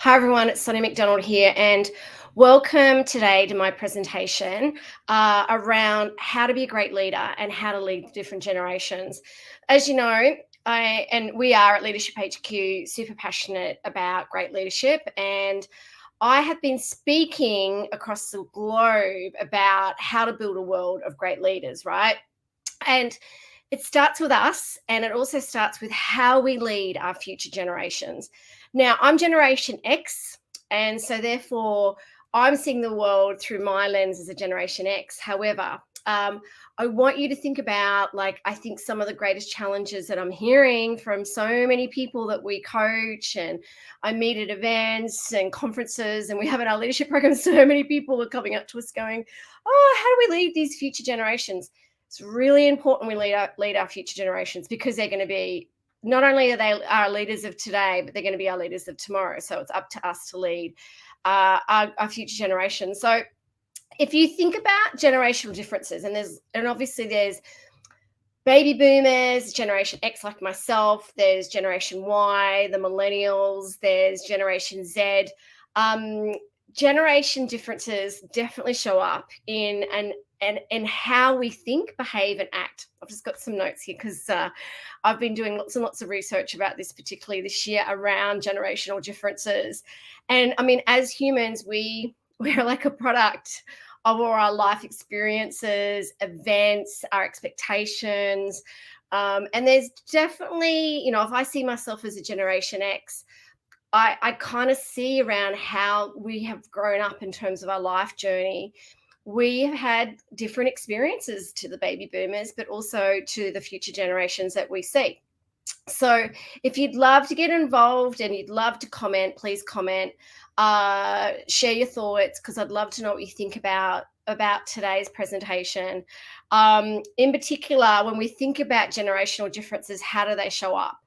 Hi, everyone. It's Sonny McDonald here, and welcome today to my presentation around how to be a great leader and how to lead different generations. As you know, we are at Leadership HQ super passionate about great leadership, and I have been speaking across the globe about how to build a world of great leaders, right? And it starts with us, and it also starts with how we lead our future generations. Now, I'm Generation X, and so therefore I'm seeing the world through my lens as a Generation X. However, I want you to think about, like, I think some of the greatest challenges that I'm hearing from so many people that we coach and I meet at events and conferences, and we have in our leadership program, so many people are coming up to us going, "Oh, how do we lead these future generations?" It's really important we lead our future generations, because they're going to be, not only are they our leaders of today, but they're going to be our leaders of tomorrow. So it's up to us to lead our future generations. So if you think about generational differences, and obviously there's baby boomers, Generation X like myself, there's Generation Y, the millennials, there's Generation Z. Um, Generation differences definitely show up in how we think, behave, and act. I've just got some notes here because I've been doing lots and lots of research about this, particularly this year, around generational differences. And I mean, as humans, we're like a product of all our life experiences, events, our expectations. And there's definitely, if I see myself as a Generation X, I kind of see around how we have grown up in terms of our life journey. We have had different experiences to the baby boomers, but also to the future generations that we see. So if you'd love to get involved and you'd love to comment, please comment, share your thoughts, because I'd love to know what you think about today's presentation. In particular, when we think about generational differences, how do they show up?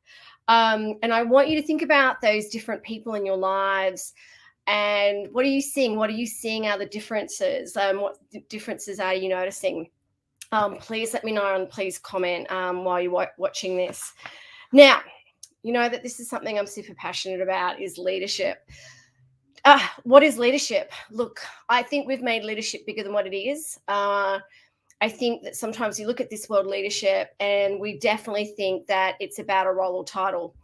And I want you to think about those different people in your lives. And what are you seeing? What are you seeing are the differences? What differences are you noticing? Please let me know, and please comment while you're watching this. Now, you know that this is something I'm super passionate about, is leadership. What is leadership? Look, I think we've made leadership bigger than what it is. I think that sometimes you look at this world leadership and we definitely think that it's about a role or title.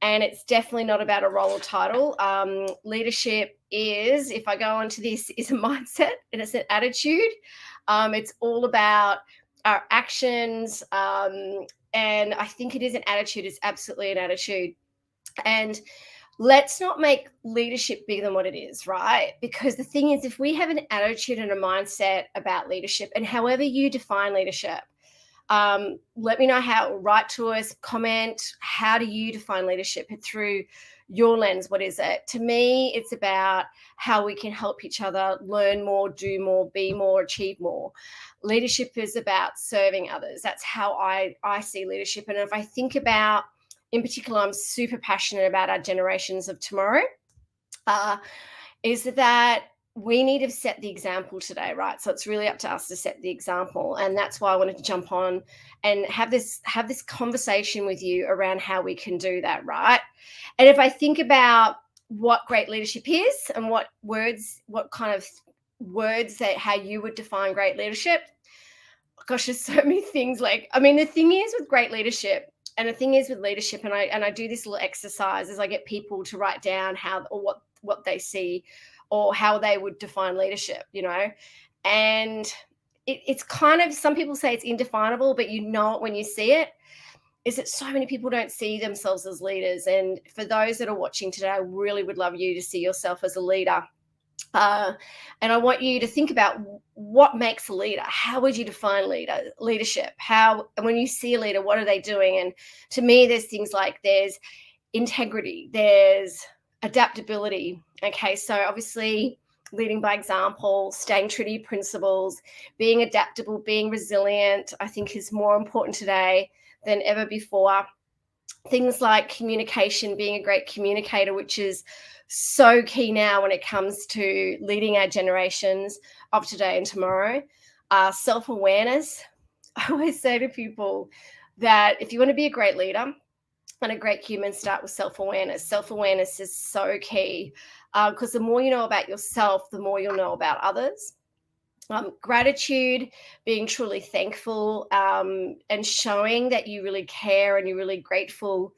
And it's definitely not about a role or title. Leadership is, if I go into this, is a mindset, and it's an attitude. It's all about our actions. And I think it is an attitude. It's absolutely an attitude. And let's not make leadership bigger than what it is, right? Because the thing is, if we have an attitude and a mindset about leadership, and however you define leadership, let me know how. Write to us, comment. How do you define leadership through your lens? What is it? To me, it's about how we can help each other learn more, do more, be more, achieve more. Leadership is about serving others. That's how I see leadership. And if I think about, in particular, I'm super passionate about our generations of tomorrow, is that we need to set the example today, right? So it's really up to us to set the example. And that's why I wanted to jump on and have this conversation with you around how we can do that, right? And if I think about what great leadership is and what kind of words that how you would define great leadership, gosh, there's so many things. Like, I mean, the thing is with great leadership, and the thing is with leadership, and I do this little exercise as I get people to write down how or what they see or how they would define leadership, and it's kind of, some people say it's indefinable, but you know it when you see it. Is that so many people don't see themselves as leaders? And for those that are watching today, I really would love you to see yourself as a leader. And I want you to think about what makes a leader. How would you define leadership? How, when you see a leader, what are they doing? And to me, there's things like, there's integrity, there's adaptability. Okay, so obviously leading by example, staying true to your principles, being adaptable, being resilient, I think is more important today than ever before. Things like communication, being a great communicator, which is so key now when it comes to leading our generations of today and tomorrow. Self-awareness. I always say to people that if you want to be a great leader, and a great humans start with self-awareness. Self-awareness is so key, because the more you know about yourself, the more you'll know about others. Gratitude, being truly thankful, and showing that you really care and you're really grateful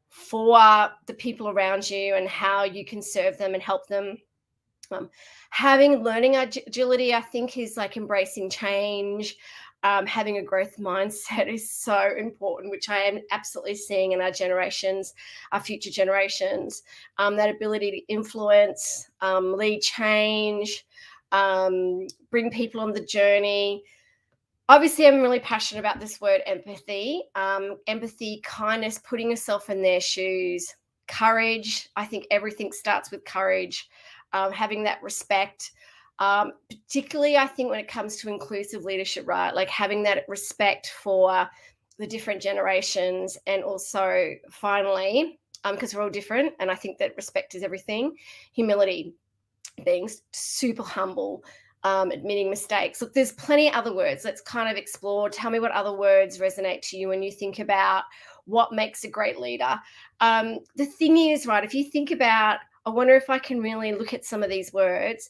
for the people around you and how you can serve them and help them. um, Having learning agility, I think, is like embracing change. Having a growth mindset is so important, which I am absolutely seeing in our generations, our future generations. That ability to influence, lead change, bring people on the journey. Obviously, I'm really passionate about this word empathy. Empathy, kindness, putting yourself in their shoes, courage. I think everything starts with courage, having that respect. Particularly, I think when it comes to inclusive leadership, right? Like having that respect for the different generations. And also, finally, because we're all different, and I think that respect is everything, humility, being super humble, admitting mistakes. Look, there's plenty of other words. Let's kind of explore. Tell me what other words resonate to you when you think about what makes a great leader. The thing is, right, if you think about, I wonder if I can really look at some of these words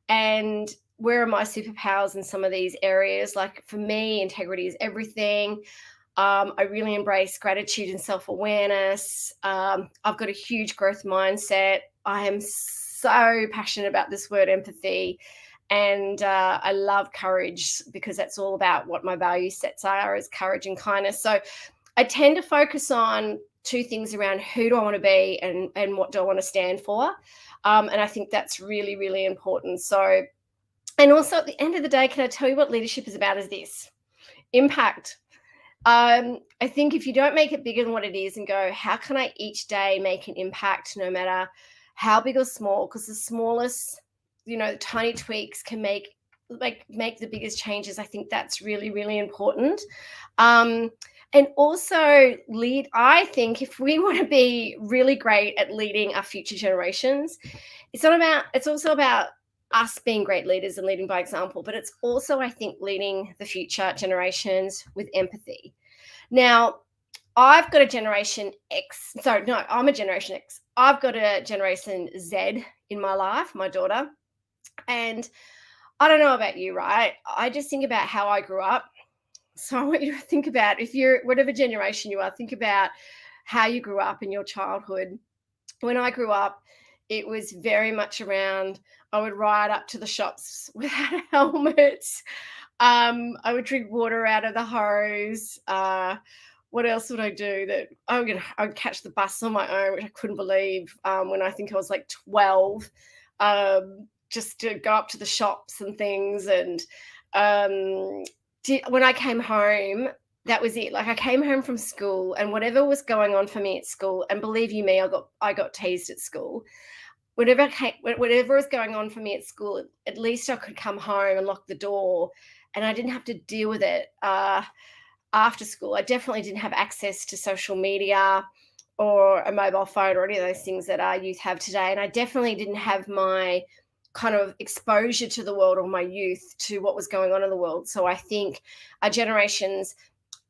and where are my superpowers in some of these areas. Like for me, integrity is everything. I really embrace gratitude and self awareness. I've got a huge growth mindset. I am so passionate about this word empathy. And I love courage because that's all about what my value sets are, is courage and kindness. So I tend to focus on two things around who do I want to be and what do I want to stand for. And I think that's really, really important. So, and also at the end of the day, can I tell you what leadership is about? Is this impact. I think if you don't make it bigger than what it is and go, how can I each day make an impact, no matter how big or small? Because the smallest, tiny tweaks can make the biggest changes. I think that's really, really important. And also lead. I think if we want to be really great at leading our future generations, it's also about us being great leaders and leading by example, but it's also, I think, leading the future generations with empathy. Now, I've got a Generation X. Sorry, no, I'm a Generation X. I've got a Generation Z in my life, my daughter. And I don't know about you, right? I just think about how I grew up. So I want you to think about, if you're whatever generation you are, think about how you grew up in your childhood. When I grew up, it was very much around, I would ride up to the shops without a helmet. I would drink water out of the hose. What else would I do? I would catch the bus on my own, which I couldn't believe, when I think I was like 12, just to go up to the shops and things. And when I came home, that was it. Like I came home from school, and whatever was going on for me at school, and believe you me, I got teased at school. Whatever was going on for me at school, at least I could come home and lock the door, and I didn't have to deal with it after school. I definitely didn't have access to social media or a mobile phone or any of those things that our youth have today, and I definitely didn't have my kind of exposure to the world or my youth to what was going on in the world. So I think our generations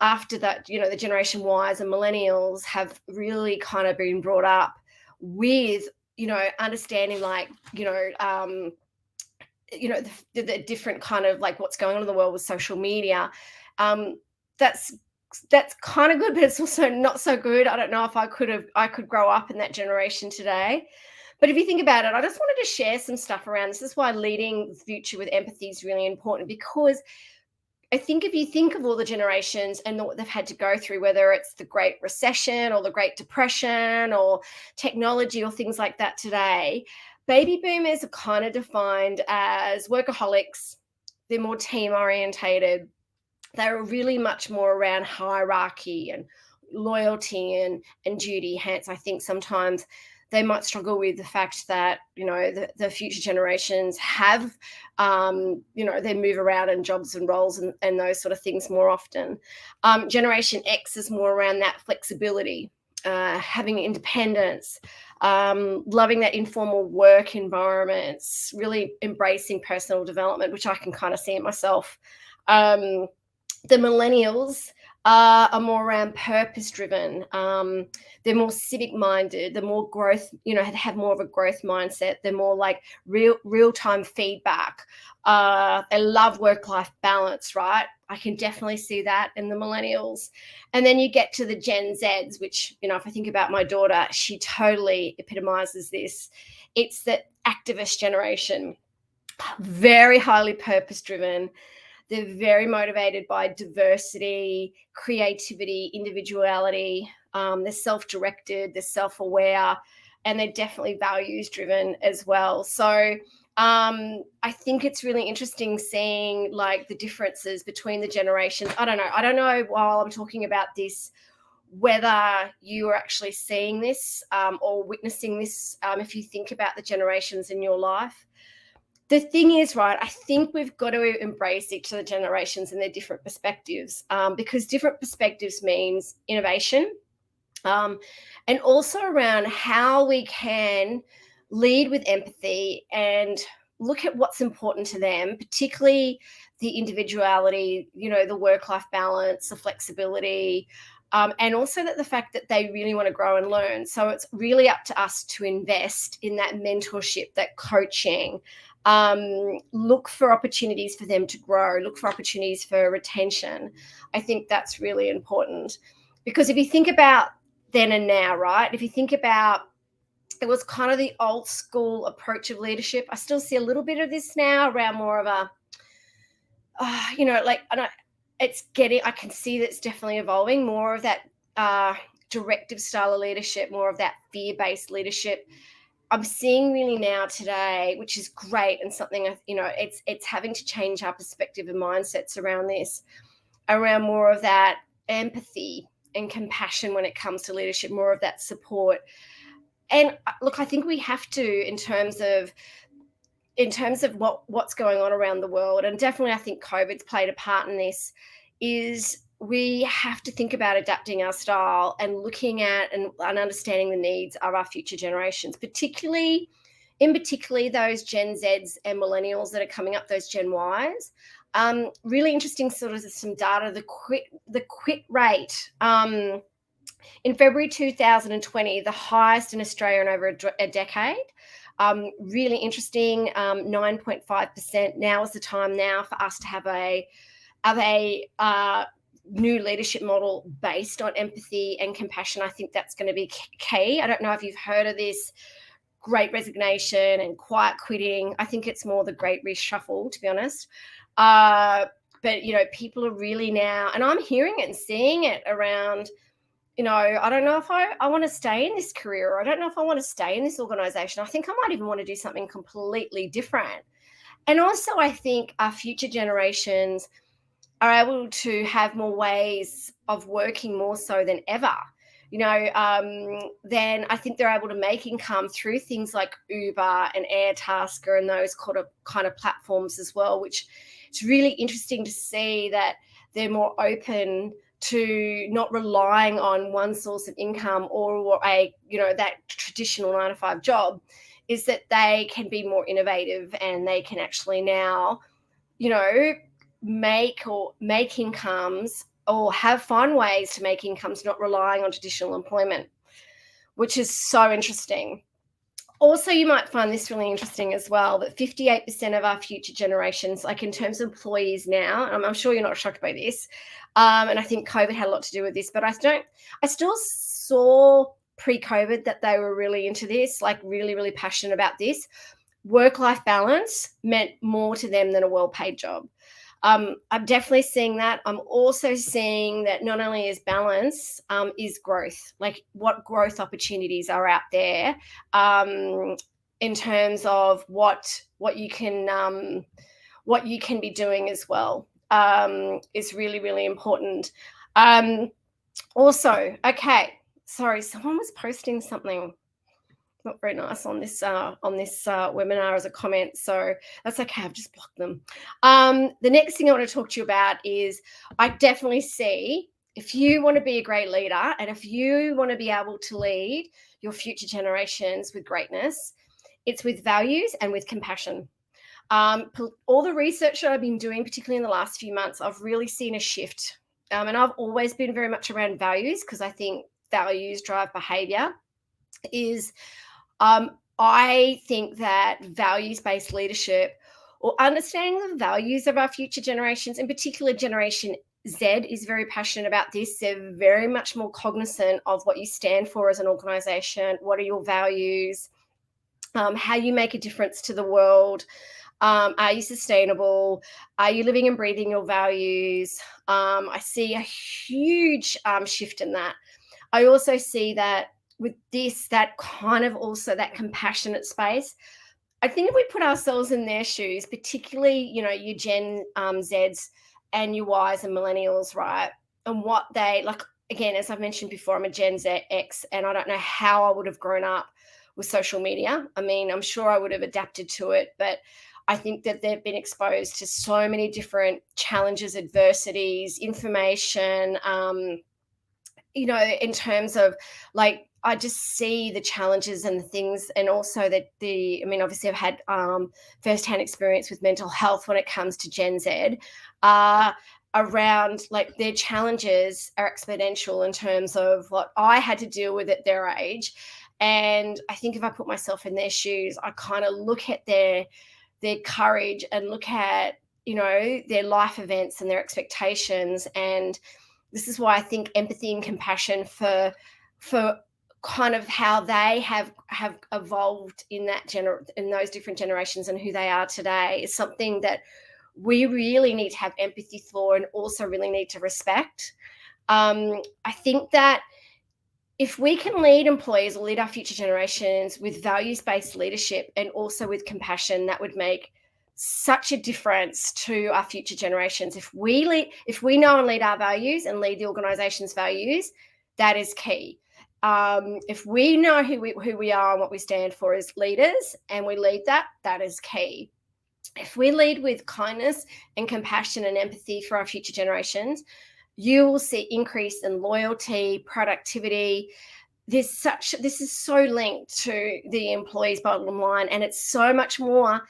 after that, the Generation Ys and millennials have really kind of been brought up with, understanding, like, the different kind of like what's going on in the world with social media. That's kind of good, but it's also not so good. I don't know if I could grow up in that generation today. But if you think about it, I just wanted to share some stuff around this. This is why leading the future with empathy is really important, because I think if you think of all the generations and what they've had to go through, whether it's the Great Recession or the Great Depression or technology or things like that today, baby boomers are kind of defined as workaholics. They're more team orientated. They're really much more around hierarchy and loyalty and duty. Hence, I think sometimes they might struggle with the fact that, the future generations have, they move around in jobs and roles and those sort of things more often. Generation X is more around that flexibility, having independence, loving that informal work environments, really embracing personal development, which I can kind of see in myself. The millennials are more around purpose driven. They're more civic minded. They're more growth, have more of a growth mindset. They're more like real time feedback. They love work life balance, right? I can definitely see that in the millennials. And then you get to the Gen Zs, which, if I think about my daughter, she totally epitomizes this. It's the activist generation, very highly purpose driven. They're very motivated by diversity, creativity, individuality. They're self-directed, they're self-aware, and they're definitely values-driven as well. So I think it's really interesting seeing like the differences between the generations. I don't know while I'm talking about this, whether you are actually seeing this or witnessing this, if you think about the generations in your life. The thing is, right, I think we've got to embrace each of the generations and their different perspectives, because different perspectives means innovation, and also around how we can lead with empathy and look at what's important to them, particularly the individuality, the work-life balance, the flexibility, and also that the fact that they really want to grow and learn. So it's really up to us to invest in that mentorship, that coaching, look for opportunities for them to grow, look for opportunities for retention. I think that's really important, because if you think about then and now, right, if you think about, it was kind of the old school approach of leadership. I still see a little bit of this now around more of a, I can see that it's definitely evolving, more of that directive style of leadership, more of that fear-based leadership. I'm seeing really now today, which is great, and something, it's having to change our perspective and mindsets around this, around more of that empathy and compassion when it comes to leadership, more of that support. And look, I think we have to, in terms of what's going on around the world, and definitely I think COVID's played a part in this, is we have to think about adapting our style and looking at and understanding the needs of our future generations, particularly those Gen Zs and millennials that are coming up, those Gen Ys. Really interesting sort of some data, the quit rate. In February 2020, the highest in Australia in over a decade. Really interesting, 9.5%. Now is the time now for us to have a new leadership model based on empathy and compassion. I think that's going to be key. I don't know if you've heard of this great resignation and quiet quitting. I think it's more the great reshuffle, to be honest. But, people are really now, and I'm hearing it and seeing it around, I don't know if I want to stay in this career, or I don't know if I want to stay in this organization. I think I might even want to do something completely different. And also, I think our future generations are able to have more ways of working more so than ever. Then I think they're able to make income through things like Uber and Airtasker and those kind of platforms as well, which it's really interesting to see that they're more open to not relying on one source of income or that traditional 9-to-5 job, is that they can be more innovative and they can actually now, make incomes or have fun ways to make incomes, not relying on traditional employment, which is so interesting. Also, you might find this really interesting as well, that 58% of our future generations, like in terms of employees now, I'm sure you're not shocked by this, and I think COVID had a lot to do with this, but I still saw pre-COVID that they were really into this, like really, really passionate about this. Work-life balance meant more to them than a well-paid job. I'm definitely seeing that. I'm also seeing that not only is balance, is growth, like what growth opportunities are out there, in terms of what you can be doing as well, is really, really important. Also, okay, sorry, someone was posting something not very nice on this webinar as a comment, so that's okay. I've just blocked them. The next thing I want to talk to you about is, I definitely see, if you want to be a great leader and if you want to be able to lead your future generations with greatness, it's with values and with compassion. All the research that I've been doing, particularly in the last few months, I've really seen a shift and I've always been very much around values because I think values drive behavior, is I think that values-based leadership, or understanding the values of our future generations, in particular Generation Z, is very passionate about this. They're very much more cognizant of what you stand for as an organization, what are your values, how you make a difference to the world. Are you sustainable? Are you living and breathing your values? I see a huge shift in that. I also see that with this, that kind of also that compassionate space. I think if we put ourselves in their shoes, particularly, your Gen Zs and your Ys and millennials, right? And what they like, again, as I've mentioned before, I'm a Gen Z X, and I don't know how I would have grown up with social media. I mean, I'm sure I would have adapted to it, but I think that they've been exposed to so many different challenges, adversities, information, in terms of like, I just see the challenges and the things, and also that obviously I've had firsthand experience with mental health when it comes to Gen Z, around like their challenges are exponential in terms of what I had to deal with at their age. And I think if I put myself in their shoes, I kind of look at their courage and look at, their life events and their expectations. And this is why I think empathy and compassion for kind of how they have evolved in in those different generations and who they are today is something that we really need to have empathy for, and also really need to respect. I think that if we can lead employees or lead our future generations with values-based leadership and also with compassion, that would make such a difference to our future generations. If we know and lead our values and lead the organization's values, that is key. If we know who we are and what we stand for as leaders, and we lead that is key. If we lead with kindness and compassion and empathy for our future generations, you will see increase in loyalty, productivity. This is so linked to the employee's bottom line, and it's so much more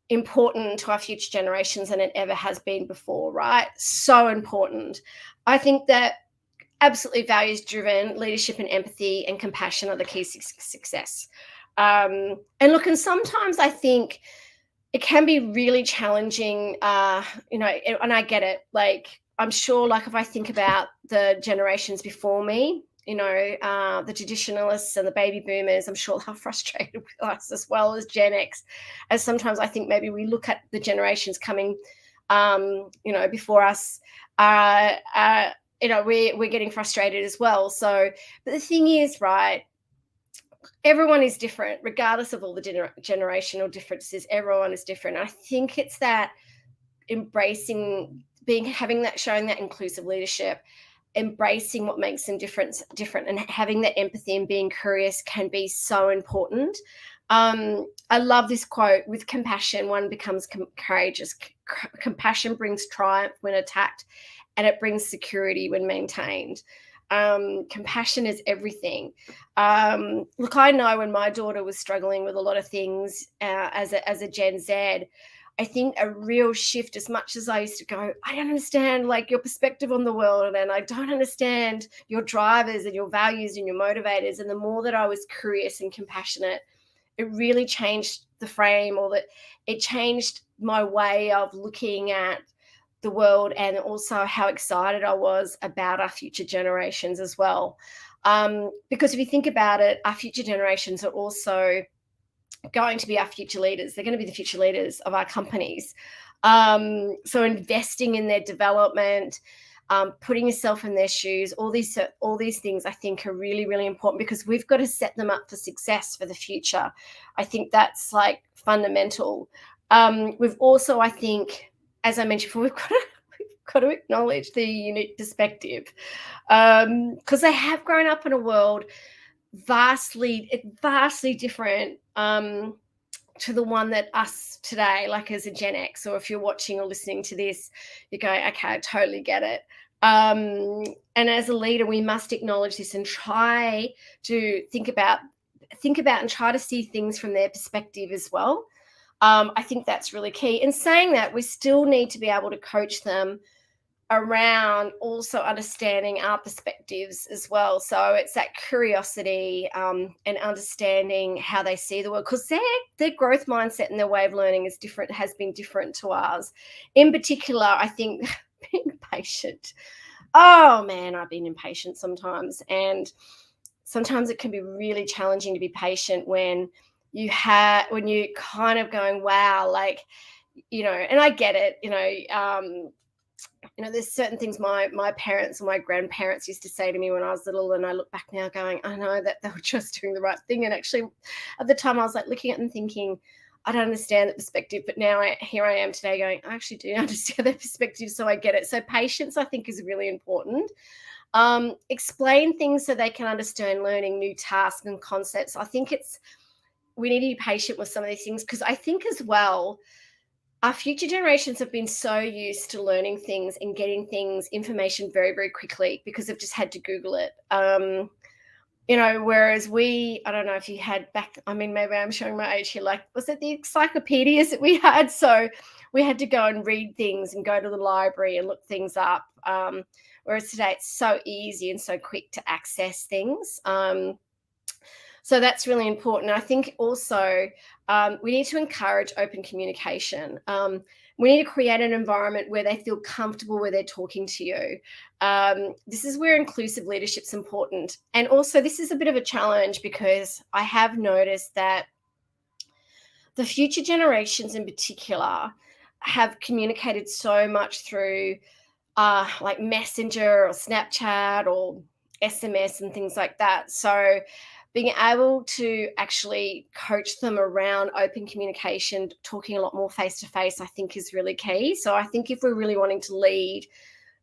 important to our future generations than it ever has been before, right? So important. I think that absolutely values-driven leadership and empathy and compassion are the keys to success. And look, and sometimes I think it can be really challenging, and I get it. Like, I'm sure, like, if I think about the generations before me, the traditionalists and the baby boomers, I'm sure they're frustrated with us, as well as Gen X. As sometimes I think maybe we look at the generations coming, before us, we're getting frustrated as well. So, but the thing is, right, everyone is different, regardless of all the generational differences. Everyone is different. I think it's that embracing, showing that inclusive leadership, embracing what makes them different, and having that empathy and being curious can be so important. I love this quote: with compassion, one becomes courageous. Compassion brings triumph when attacked, and it brings security when maintained. Compassion is everything. Look, I know when my daughter was struggling with a lot of things, as a Gen Z, I think a real shift, as much as I used to go, I don't understand like your perspective on the world, and I don't understand your drivers and your values and your motivators. And the more that I was curious and compassionate, it really changed the frame, or that it changed my way of looking at the world, and also how excited I was about our future generations as well. Because if you think about it, our future generations are also going to be our future leaders. They're going to be the future leaders of our companies. So investing in their development, putting yourself in their shoes, all these things I think are really, really important, because we've got to set them up for success for the future. I think that's like fundamental. We've also, I think, as I mentioned before, we've got to acknowledge the unique perspective, because they have grown up in a world vastly different to the one that us today, like as a Gen X, or if you're watching or listening to this, you go, okay, I totally get it. And as a leader, we must acknowledge this and try to think about and try to see things from their perspective as well. I think that's really key. In saying that, we still need to be able to coach them around also understanding our perspectives as well. So it's that curiosity, and understanding how they see the world, because their growth mindset and their way of learning is different, has been different to ours. In particular, I think being patient. Oh man, I've been impatient sometimes, and sometimes it can be really challenging to be patient when you kind of going, wow, like, and I get it, there's certain things my parents or my grandparents used to say to me when I was little, and I look back now going, I know that they were just doing the right thing. And actually, at the time, I was like looking at them thinking, I don't understand the perspective, but now here I am today going, I actually do understand their perspective, so I get it. So patience, I think, is really important. Explain things so they can understand learning new tasks and concepts. I think we need to be patient with some of these things, because I think as well, our future generations have been so used to learning things and getting information very, very quickly because they've just had to Google it. Whereas I don't know if you had back, I mean, maybe I'm showing my age here, like, was it the encyclopedias that we had? So we had to go and read things and go to the library and look things up. Whereas today it's so easy and so quick to access things. So that's really important. I think also we need to encourage open communication. We need to create an environment where they feel comfortable where they're talking to you. This is where inclusive leadership is important. And also, this is a bit of a challenge because I have noticed that the future generations in particular have communicated so much through like Messenger or Snapchat or SMS and things like that. So being able to actually coach them around open communication, talking a lot more face to face, I think is really key. So I think if we're really wanting to lead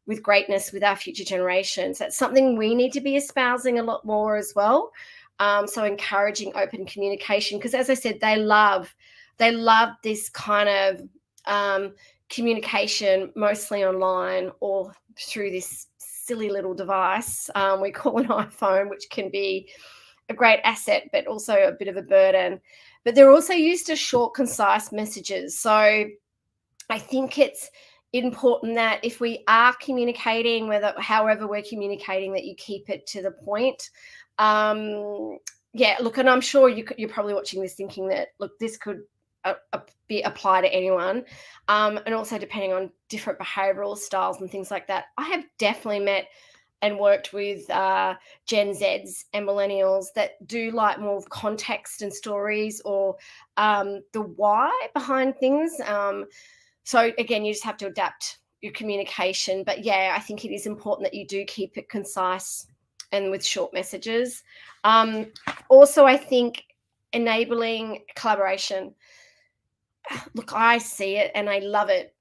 with greatness with our future generations, that's something we need to be espousing a lot more as well. So encouraging open communication, because as I said, they love this kind of communication, mostly online or through this silly little device we call an iPhone, which can be a great asset, but also a bit of a burden. But they're also used to short, concise messages. So I think it's important that if we are communicating, however we're communicating, that you keep it to the point. Yeah, look, and I'm sure you're probably watching this thinking that, look, this could be applied to anyone, and also depending on different behavioral styles and things like that. I have definitely met and worked with Gen Zs and millennials that do like more of context and stories, or the why behind things. So again, you just have to adapt your communication. But yeah, I think it is important that you do keep it concise and with short messages. Also, I think enabling collaboration. Look, I see it and I love it.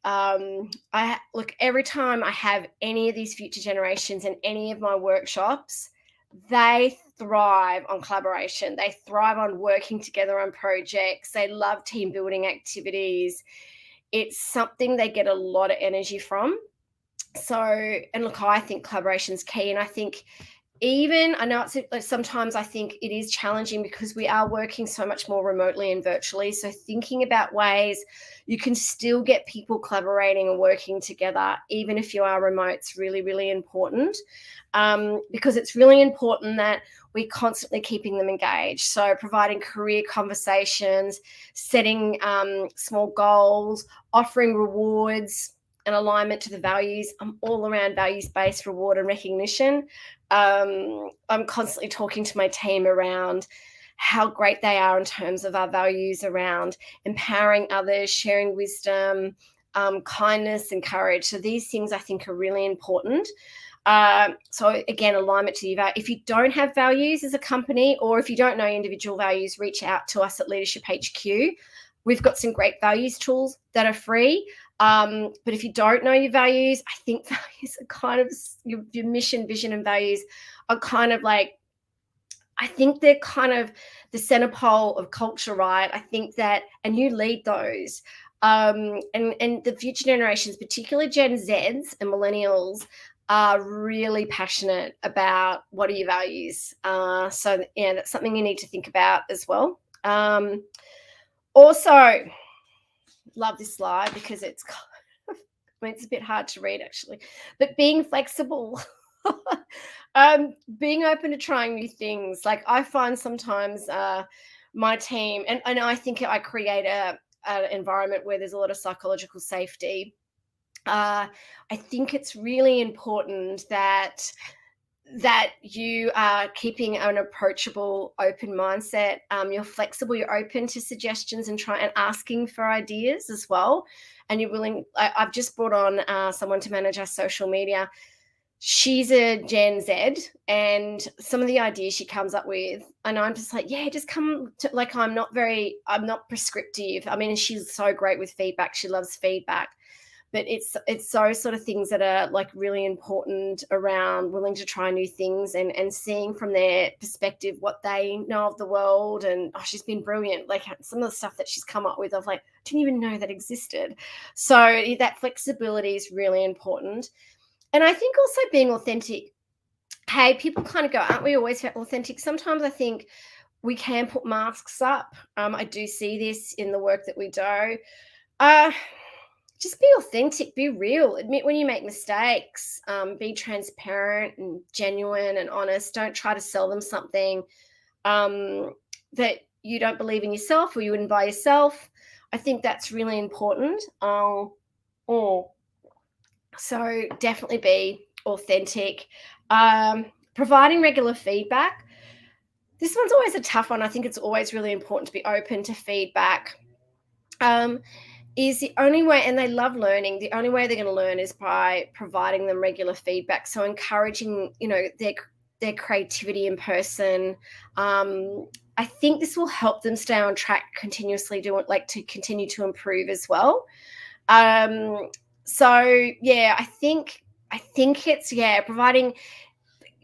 Every time I have any of these future generations in any of my workshops, they thrive on collaboration. They thrive on working together on projects. They love team building activities. It's something they get a lot of energy from. So, and look, I think collaboration is key. And I think I know it's like sometimes I think it is challenging because we are working so much more remotely and virtually. So thinking about ways you can still get people collaborating and working together, even if you are remote, is really, really important, because it's really important that we're constantly keeping them engaged. So providing career conversations, setting small goals, offering rewards and alignment to the values. I'm all around values-based reward and recognition. I'm constantly talking to my team around how great they are in terms of our values around empowering others, sharing wisdom, kindness and courage. So these things I think are really important. So again, alignment to your value. If you don't have values as a company, or if you don't know individual values, reach out to us at Leadership HQ. We've got some great values tools that are free. But if you don't know your values, I think values are kind of your mission, vision, and values are kind of like, I think they're kind of the center pole of culture, right? I think that, and you lead those. And the future generations, particularly Gen Zs and millennials, are really passionate about what are your values. So yeah, that's something you need to think about as well. Also, love this slide because it's mean, it's a bit hard to read actually, but being flexible, being open to trying new things. Like I find sometimes my team, and I think I create an environment where there's a lot of psychological safety. I think it's really important that you are keeping an approachable, open mindset. You're flexible, you're open to suggestions and try and asking for ideas as well. And you're willing. I've just brought on someone to manage our social media. She's a Gen Z, and some of the ideas she comes up with, and I'm just like, yeah, just come to, like, I'm not prescriptive. I mean, she's so great with feedback. She loves feedback, but it's those sort of things that are like really important around willing to try new things and seeing from their perspective what they know of the world. And she's been brilliant. Like some of the stuff that she's come up with, I've like didn't even know that existed. So that flexibility is really important. And I think also being authentic. Hey, people kind of go, aren't we always authentic? Sometimes I think we can put masks up. I do see this in the work that we do. Uh, just be authentic, be real, admit when you make mistakes, be transparent and genuine and honest. Don't try to sell them something that you don't believe in yourself or you wouldn't buy yourself. I think that's really important. Oh, so definitely be authentic. Providing regular feedback. This one's always a tough one. I think it's always really important to be open to feedback. Is the only way, and they love learning, the only way they're going to learn is by providing them regular feedback. So encouraging, their creativity in person. I think this will help them stay on track, continuously to continue to improve as well. So yeah, I think it's providing,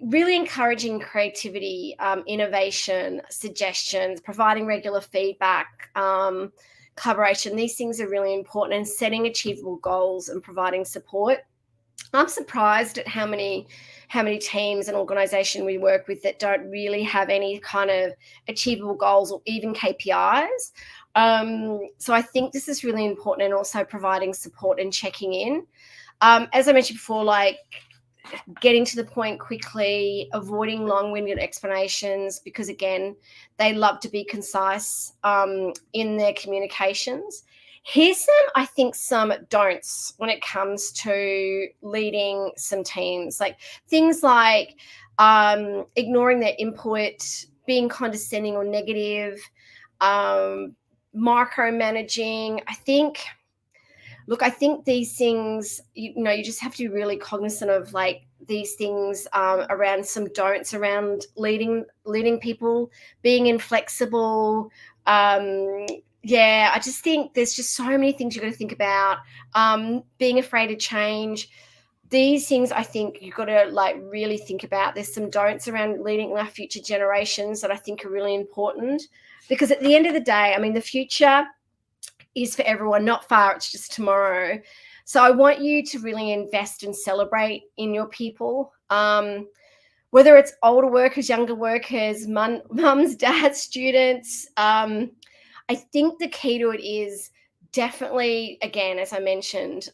really encouraging creativity, innovation, suggestions, providing regular feedback, collaboration. These things are really important, and setting achievable goals and providing support. I'm surprised at how many teams and organization we work with that don't really have any kind of achievable goals or even KPIs. So I think this is really important, and also providing support and checking in. As I mentioned before, like getting to the point quickly, avoiding long-winded explanations, because again, they love to be concise in their communications. Here's some don'ts when it comes to leading some teams, like things like ignoring their input, being condescending or negative, micromanaging. I think these things, you just have to be really cognizant of like these things around some don'ts around leading people, being inflexible. I just think there's just so many things you've got to think about. Being afraid of change. These things I think you've got to like really think about. There's some don'ts around leading our future generations that I think are really important, because at the end of the day, I mean, the future is for everyone, not far, it's just tomorrow. So I want you to really invest and celebrate in your people, whether it's older workers, younger workers, mums, dads, students. I think the key to it is definitely, again, as I mentioned,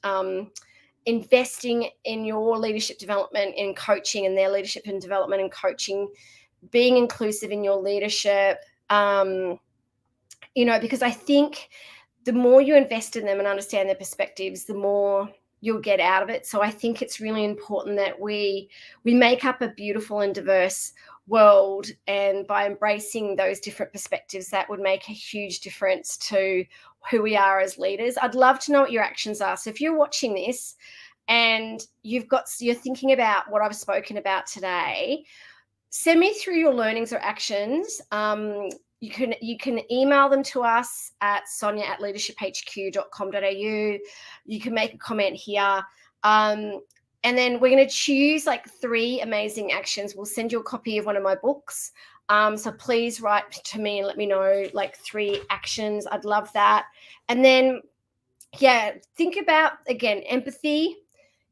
investing in your leadership development, in coaching, and their leadership and development and coaching, being inclusive in your leadership, because I think the more you invest in them and understand their perspectives, the more you'll get out of it. So I think it's really important that we make up a beautiful and diverse world, and by embracing those different perspectives, that would make a huge difference to who we are as leaders. I'd love to know what your actions are. So if you're watching this and you're thinking about what I've spoken about today, send me through your learnings or actions. You can email them to us at sonia@leadershiphq.com.au. You can make a comment here. And then we're going to choose like 3 amazing actions. We'll send you a copy of one of my books. So please write to me and let me know like 3 actions. I'd love that. And then, think about, again, empathy,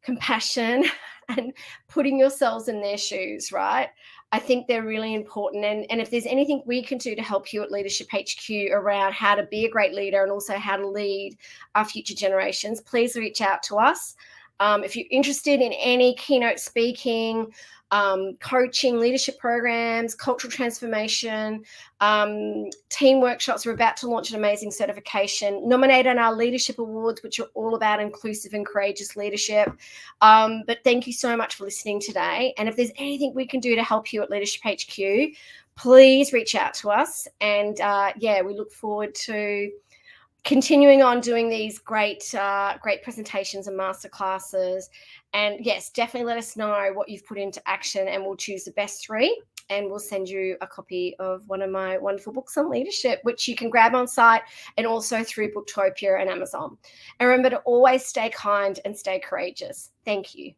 compassion, and putting yourselves in their shoes, right? I think they're really important. And if there's anything we can do to help you at Leadership HQ around how to be a great leader and also how to lead our future generations, please reach out to us. If you're interested in any keynote speaking, coaching, leadership programs, cultural transformation, team workshops. We're about to launch an amazing certification, nominated on our leadership awards, which are all about inclusive and courageous leadership. But thank you so much for listening today. And if there's anything we can do to help you at Leadership HQ, please reach out to us. And we look forward to continuing on doing these great presentations and masterclasses. And yes, definitely let us know what you've put into action, and we'll choose the best 3, and we'll send you a copy of one of my wonderful books on leadership, which you can grab on site and also through Booktopia and Amazon. And remember to always stay kind and stay courageous. Thank you.